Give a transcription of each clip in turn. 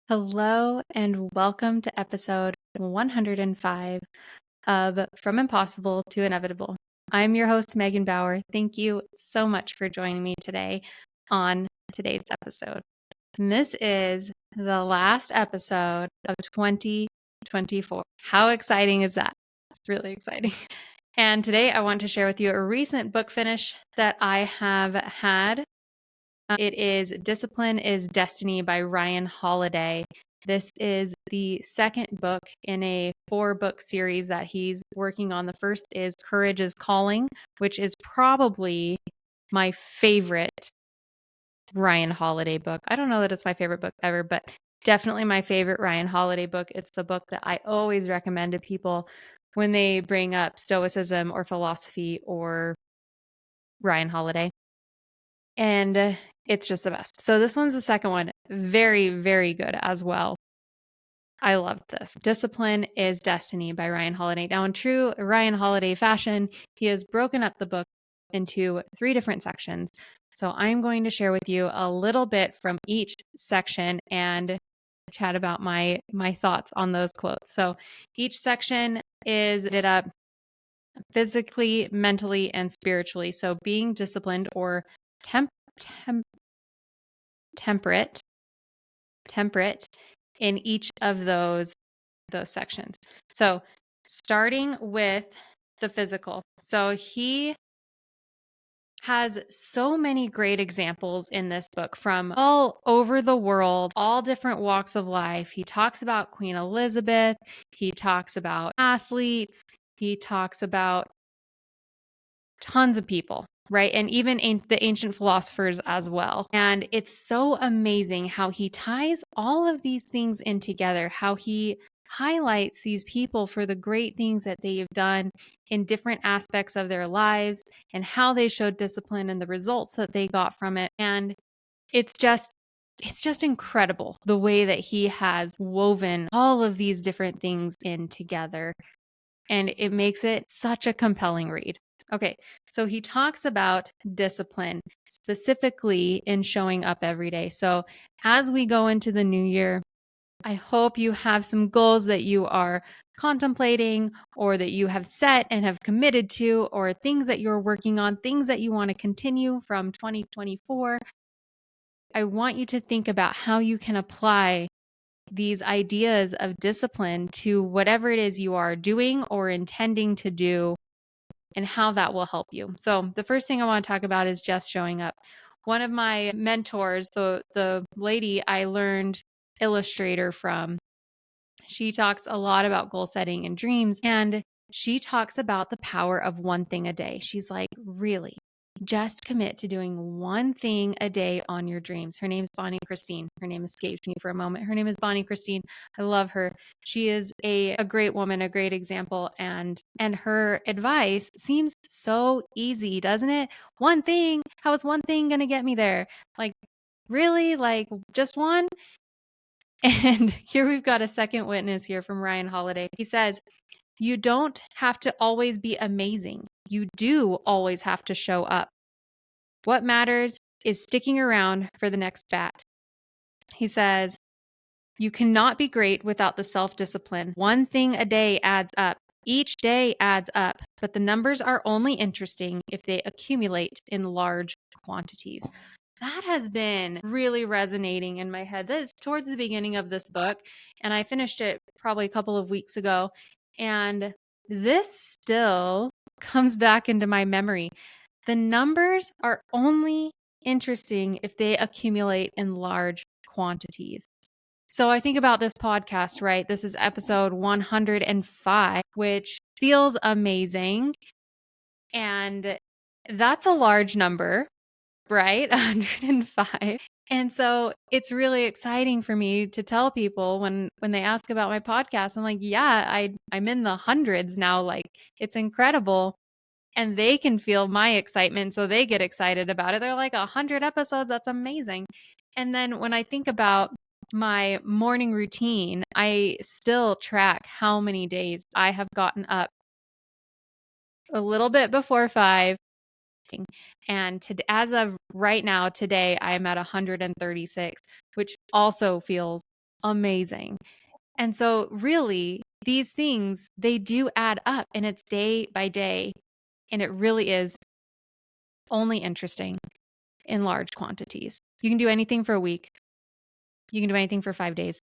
Hello and welcome to episode 105 of From Impossible to Inevitable. I'm your host, Megan Bauer. Thank you so much for joining me today on today's episode. And this is the last episode of 2024. How exciting is that? It's really exciting. And today I want to share with you a recent book finish that I have had. It is Discipline is Destiny by Ryan Holiday. This is the second book in a 4-book series that he's working on. The first is Courage is Calling, which is probably my favorite Ryan Holiday book. I don't know that it's my favorite book ever, but definitely my favorite Ryan Holiday book. It's the book that I always recommend to people when they bring up Stoicism or philosophy or Ryan Holiday. And it's just the best. So this one's the second one. Very, very good as well. I loved this. Discipline is Destiny by Ryan Holiday. Now, in true Ryan Holiday fashion, he has broken up the book into 3 different sections. So I'm going to share with you a little bit from each section and chat about my thoughts on those quotes. So each section is divided up physically, mentally, and spiritually. So being disciplined or temperate in each of those sections. So starting with the physical. So he has so many great examples in this book from all over the world, all different walks of life. He talks about Queen Elizabeth. He talks about athletes. He talks about tons of people, right? And even the ancient philosophers as well. And it's so amazing how he ties all of these things in together, how he highlights these people for the great things that they've done in different aspects of their lives and how they showed discipline and the results that they got from it. And it's just incredible the way that he has woven all of these different things in together. And it makes it such a compelling read. Okay, so he talks about discipline specifically in showing up every day. So as we go into the new year, I hope you have some goals that you are contemplating or that you have set and have committed to, or things that you're working on, things that you want to continue from 2024. I want you to think about how you can apply these ideas of discipline to whatever it is you are doing or intending to do and how that will help you. So the first thing I want to talk about is just showing up. One of my mentors, the lady I learned Illustrator from, she talks a lot about goal setting and dreams, and she talks about the power of one thing a day. She's like, really, just commit to doing one thing a day on your dreams. Her name's Bonnie Christine. Her name escaped me for a moment. Her name is Bonnie Christine. I love her. She is a great woman, a great example, and her advice seems so easy, doesn't it? One thing, how is one thing going to get me there? Like, really? Like, just one? And here we've got a second witness here from Ryan Holiday. He says, you don't have to always be amazing. You do always have to show up. What matters is sticking around for the next bat. He says, you cannot be great without the self-discipline. One thing a day adds up. Each day adds up, but the numbers are only interesting if they accumulate in large quantities. That has been really resonating in my head. That is towards the beginning of this book, and I finished it probably a couple of weeks ago. And this still comes back into my memory. The numbers are only interesting if they accumulate in large quantities. So I think about this podcast, right? This is episode 105, which feels amazing. And that's a large number, right? 105. And so it's really exciting for me to tell people when they ask about my podcast, I'm like, yeah, I'm in the hundreds now. Like, it's incredible. And they can feel my excitement. So they get excited about it. They're like, 100 episodes. That's amazing. And then when I think about my morning routine, I still track how many days I have gotten up a little bit before 5. And as of right now, today, I'm at 136, which also feels amazing. And so really, these things, they do add up, and it's day by day. And it really is only interesting in large quantities. You can do anything for a week. You can do anything for 5 days.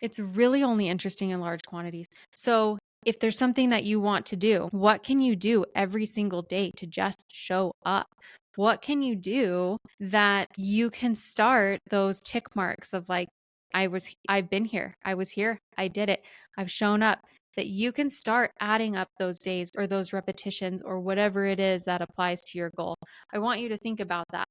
It's really only interesting in large quantities. So if there's something that you want to do, what can you do every single day to just show up? What can you do that you can start those tick marks of like, I've been here. I was here. I did it. I've shown up. That you can start adding up those days or those repetitions or whatever it is that applies to your goal. I want you to think about that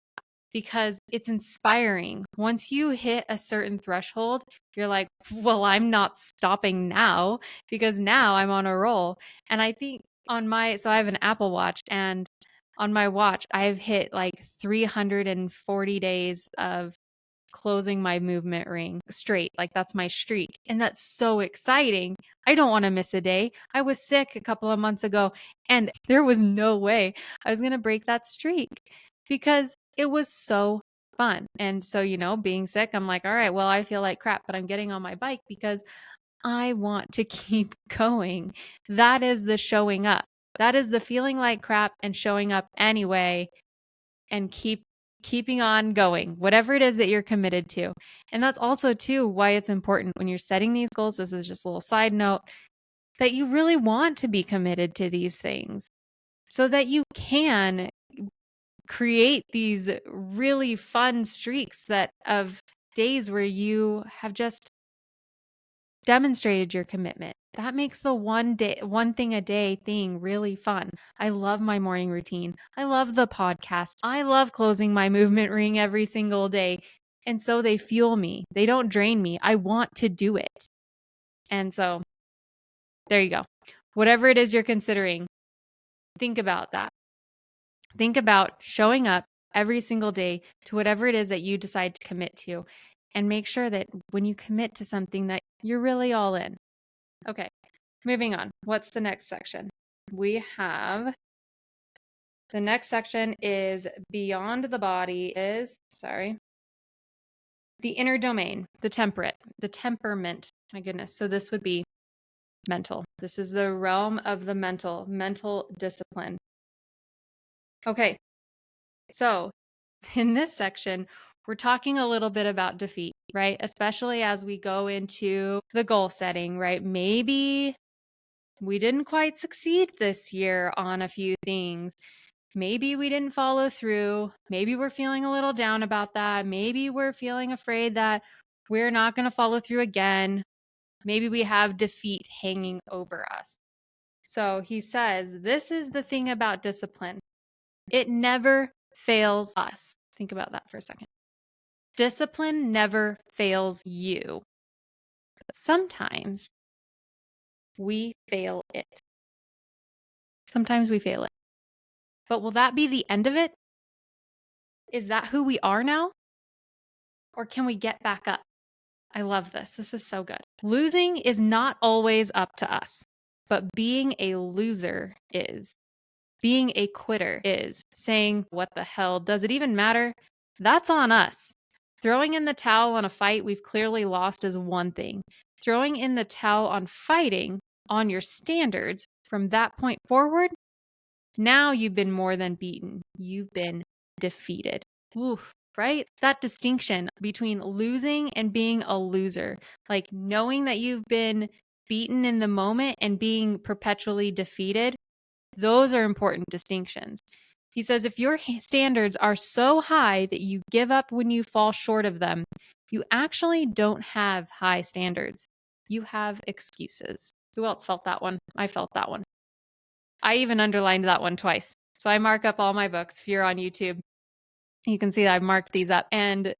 because it's inspiring. Once you hit a certain threshold, you're like, well, I'm not stopping now because now I'm on a roll. And I think so I have an Apple Watch, and on my watch, I've hit like 340 days of closing my movement ring straight. Like that's my streak. And that's so exciting. I don't want to miss a day. I was sick a couple of months ago, and there was no way I was going to break that streak because it was so fun. And so, being sick, I'm like, all right, well, I feel like crap, but I'm getting on my bike because I want to keep going. That is the showing up. That is the feeling like crap and showing up anyway and keeping on going, whatever it is that you're committed to. And that's also too why it's important when you're setting these goals. This is just a little side note that you really want to be committed to these things so that you can create these really fun streaks of days where you have just demonstrated your commitment. That makes the one thing a day thing really fun. I love my morning routine. I love the podcast. I love closing my movement ring every single day. And so they fuel me. They don't drain me. I want to do it. And so there you go. Whatever it is you're considering, think about that. Think about showing up every single day to whatever it is that you decide to commit to, and make sure that when you commit to something that you're really all in. Okay, moving on. What's the next section? The next section is beyond the body the inner domain, the temperament. My goodness. So this would be mental. This is the realm of the mental discipline. Okay, so in this section, we're talking a little bit about defeat, right? Especially as we go into the goal setting, right? Maybe we didn't quite succeed this year on a few things. Maybe we didn't follow through. Maybe we're feeling a little down about that. Maybe we're feeling afraid that we're not going to follow through again. Maybe we have defeat hanging over us. So he says, this is the thing about discipline. It never fails us. Think about that for a second. Discipline never fails you. But sometimes we fail it. Sometimes we fail it. But will that be the end of it? Is that who we are now? Or can we get back up? I love this. This is so good. Losing is not always up to us, but being a loser is. Being a quitter is. Saying, what the hell, does it even matter? That's on us. Throwing in the towel on a fight we've clearly lost is one thing. Throwing in the towel on fighting on your standards from that point forward, now you've been more than beaten. You've been defeated. Oof, right? That distinction between losing and being a loser, like knowing that you've been beaten in the moment and being perpetually defeated, those are important distinctions. He says, if your standards are so high that you give up when you fall short of them, you actually don't have high standards. You have excuses. Who else felt that one? I felt that one. I even underlined that one twice. So I mark up all my books. If you're on YouTube, you can see that I've marked these up. And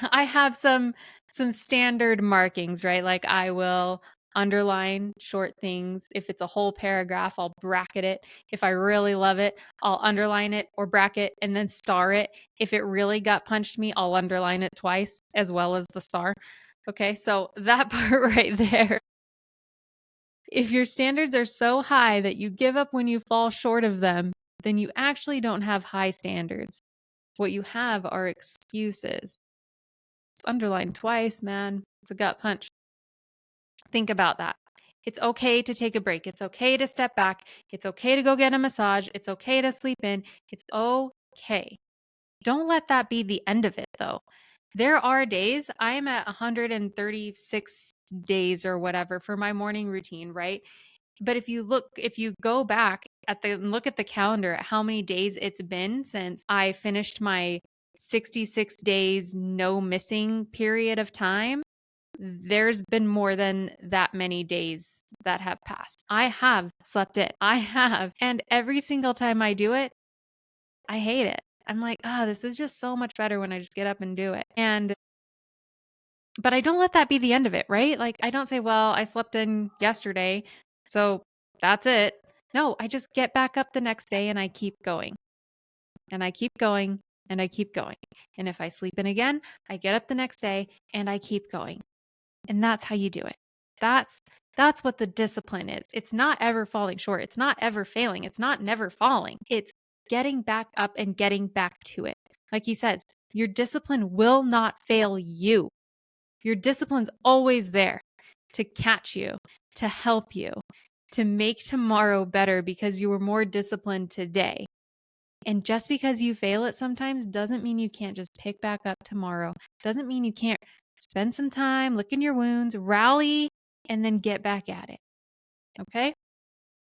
I have some standard markings, right? Like I will underline short things. If it's a whole paragraph, I'll bracket it. If I really love it, I'll underline it or bracket and then star it. If it really gut punched me, I'll underline it twice as well as the star. Okay, so that part right there. If your standards are so high that you give up when you fall short of them, then you actually don't have high standards. What you have are excuses. It's underlined twice, man. It's a gut punch. Think about that. It's okay to take a break. It's okay to step back. It's okay to go get a massage. It's okay to sleep in. It's okay. Don't let that be the end of it, though. There are days I am at 136 days or whatever for my morning routine, right? But if you go back look at the calendar at how many days it's been since I finished my 66 days no missing period of time, there's been more than that many days that have passed. I have slept it. I have. And every single time I do it, I hate it. I'm like, oh, this is just so much better when I just get up and do it. But I don't let that be the end of it, right? Like, I don't say, well, I slept in yesterday, so that's it. No, I just get back up the next day and I keep going. And I keep going and I keep going. And if I sleep in again, I get up the next day and I keep going. And that's how you do it. That's what the discipline is. It's not ever falling short. It's not ever failing. It's not never falling. It's getting back up and getting back to it. Like he says, your discipline will not fail you. Your discipline's always there to catch you, to help you, to make tomorrow better because you were more disciplined today. And just because you fail it sometimes doesn't mean you can't just pick back up tomorrow. Doesn't mean you can't spend some time, look in your wounds, rally, and then get back at it. Okay?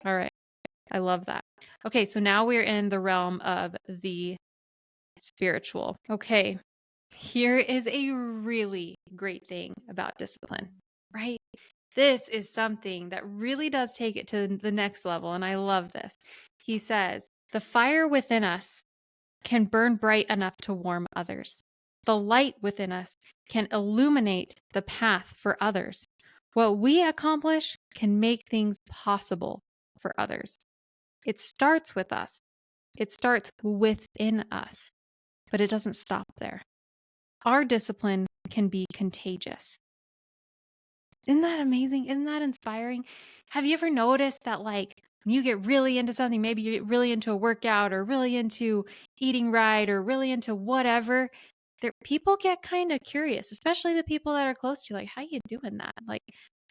All right. I love that. Okay, so now we're in the realm of the spiritual. Okay, here is a really great thing about discipline, right? This is something that really does take it to the next level, and I love this. He says, the fire within us can burn bright enough to warm others. The light within us can illuminate the path for others. What we accomplish can make things possible for others. It starts with us. It starts within us, but it doesn't stop there. Our discipline can be contagious. Isn't that amazing? Isn't that inspiring? Have you ever noticed that, like, when you get really into something, maybe you get really into a workout or really into eating right or really into whatever, people get kind of curious, especially the people that are close to you. Like, how you doing that? Like,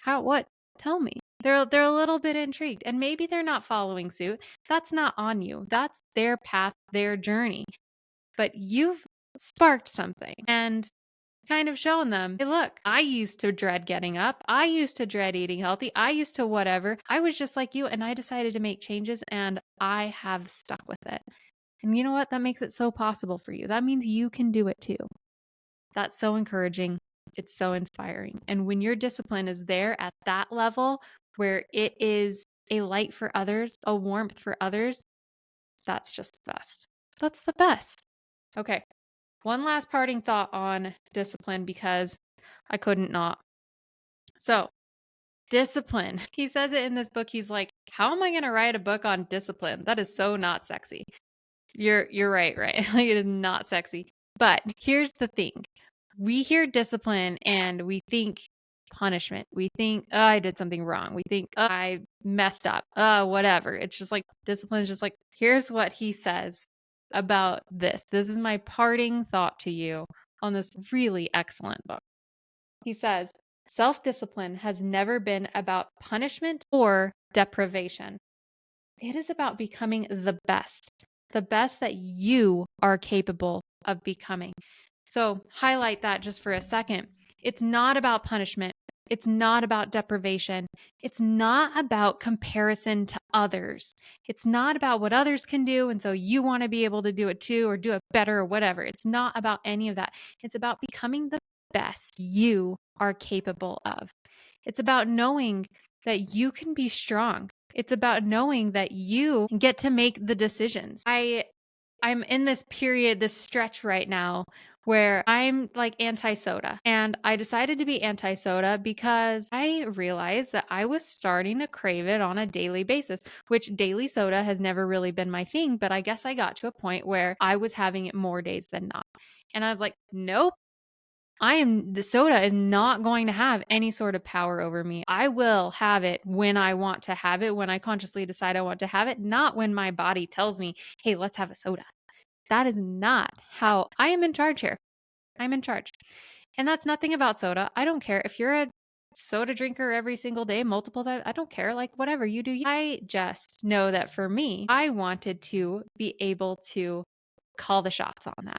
what? Tell me. They're a little bit intrigued, and maybe they're not following suit. That's not on you. That's their path, their journey. But you've sparked something and kind of showing them, hey, look, I used to dread getting up. I used to dread eating healthy. I used to whatever. I was just like you, and I decided to make changes, and I have stuck with it. And you know what? That makes it so possible for you. That means you can do it too. That's so encouraging. It's so inspiring. And when your discipline is there at that level where it is a light for others, a warmth for others, that's just the best. That's the best. Okay. One last parting thought on discipline because I couldn't not. So, discipline. He says it in this book. He's like, how am I going to write a book on discipline? That is so not sexy. You're right? Like, it is not sexy. But here's the thing. We hear discipline and we think punishment. We think, oh, I did something wrong. We think, oh, I messed up. Whatever. It's just like discipline is just like, here's what he says about this. This is my parting thought to you on this really excellent book. He says, self-discipline has never been about punishment or deprivation. It is about becoming the best that you are capable of becoming. So highlight that just for a second. It's not about punishment. It's not about deprivation. It's not about comparison to others. It's not about what others can do, and so you want to be able to do it too or do it better or whatever. It's not about any of that. It's about becoming the best you are capable of. It's about knowing that you can be strong. It's about knowing that you get to make the decisions. I'm in this period, this stretch right now where I'm like anti-soda. And I decided to be anti-soda because I realized that I was starting to crave it on a daily basis, which daily soda has never really been my thing. But I guess I got to a point where I was having it more days than not. And I was like, nope. The soda is not going to have any sort of power over me. I will have it when I want to have it, when I consciously decide I want to have it, not when my body tells me, hey, let's have a soda. That is not how I am in charge here. I'm in charge. And that's nothing about soda. I don't care if you're a soda drinker every single day, multiple times. I don't care. Like, whatever you do. I just know that for me, I wanted to be able to call the shots on that.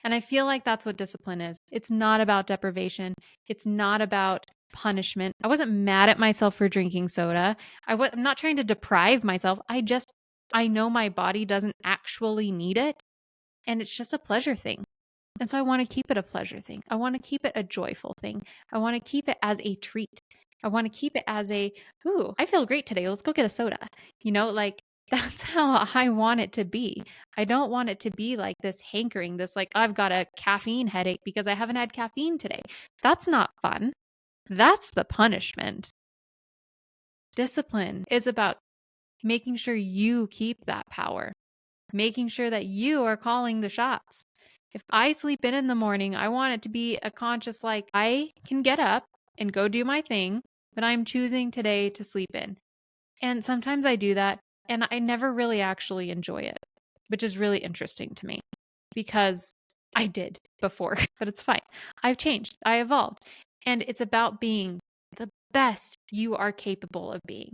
And I feel like that's what discipline is. It's not about deprivation. It's not about punishment. I wasn't mad at myself for drinking soda. I'm not trying to deprive myself. I know my body doesn't actually need it. And it's just a pleasure thing. And so I want to keep it a pleasure thing. I want to keep it a joyful thing. I want to keep it as a treat. I want to keep it as ooh, I feel great today. Let's go get a soda. Like that's how I want it to be. I don't want it to be like this hankering, this like, I've got a caffeine headache because I haven't had caffeine today. That's not fun. That's the punishment. Discipline is about making sure you keep that power, making sure that you are calling the shots. If I sleep in the morning, I want it to be a conscious, like, I can get up and go do my thing, but I'm choosing today to sleep in. And sometimes I do that, and I never really actually enjoy it, which is really interesting to me because I did before, but it's fine. I've changed, I evolved, and it's about being the best you are capable of being.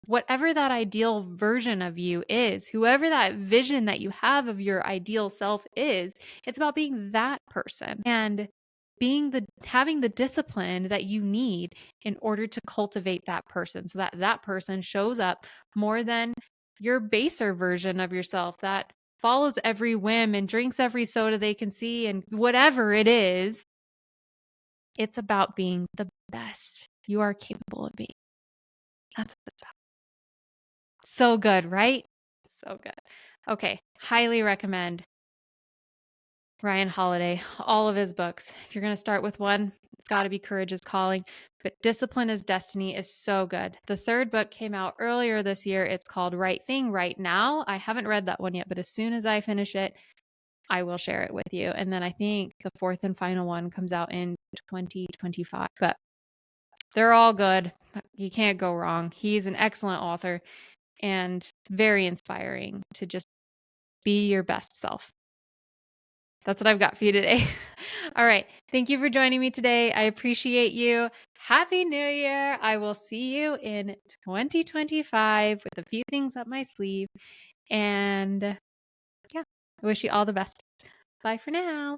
Whatever that ideal version of you is, whoever that vision that you have of your ideal self is, it's about being that person and having the discipline that you need in order to cultivate that person so that that person shows up more than your baser version of yourself that follows every whim and drinks every soda they can see and whatever it is. It's about being the best you are capable of being. That's what it's about. So good, right? So good. Okay, highly recommend Ryan Holiday, all of his books. If you're going to start with one, it's got to be Courage is Calling. But Discipline is Destiny is so good. The third book came out earlier this year. It's called Right Thing, Right Now. I haven't read that one yet, but as soon as I finish it, I will share it with you. And then I think the fourth and final one comes out in 2025. But they're all good. You can't go wrong. He's an excellent author and very inspiring to just be your best self. That's what I've got for you today. All right. Thank you for joining me today. I appreciate you. Happy New Year. I will see you in 2025 with a few things up my sleeve. And yeah, I wish you all the best. Bye for now.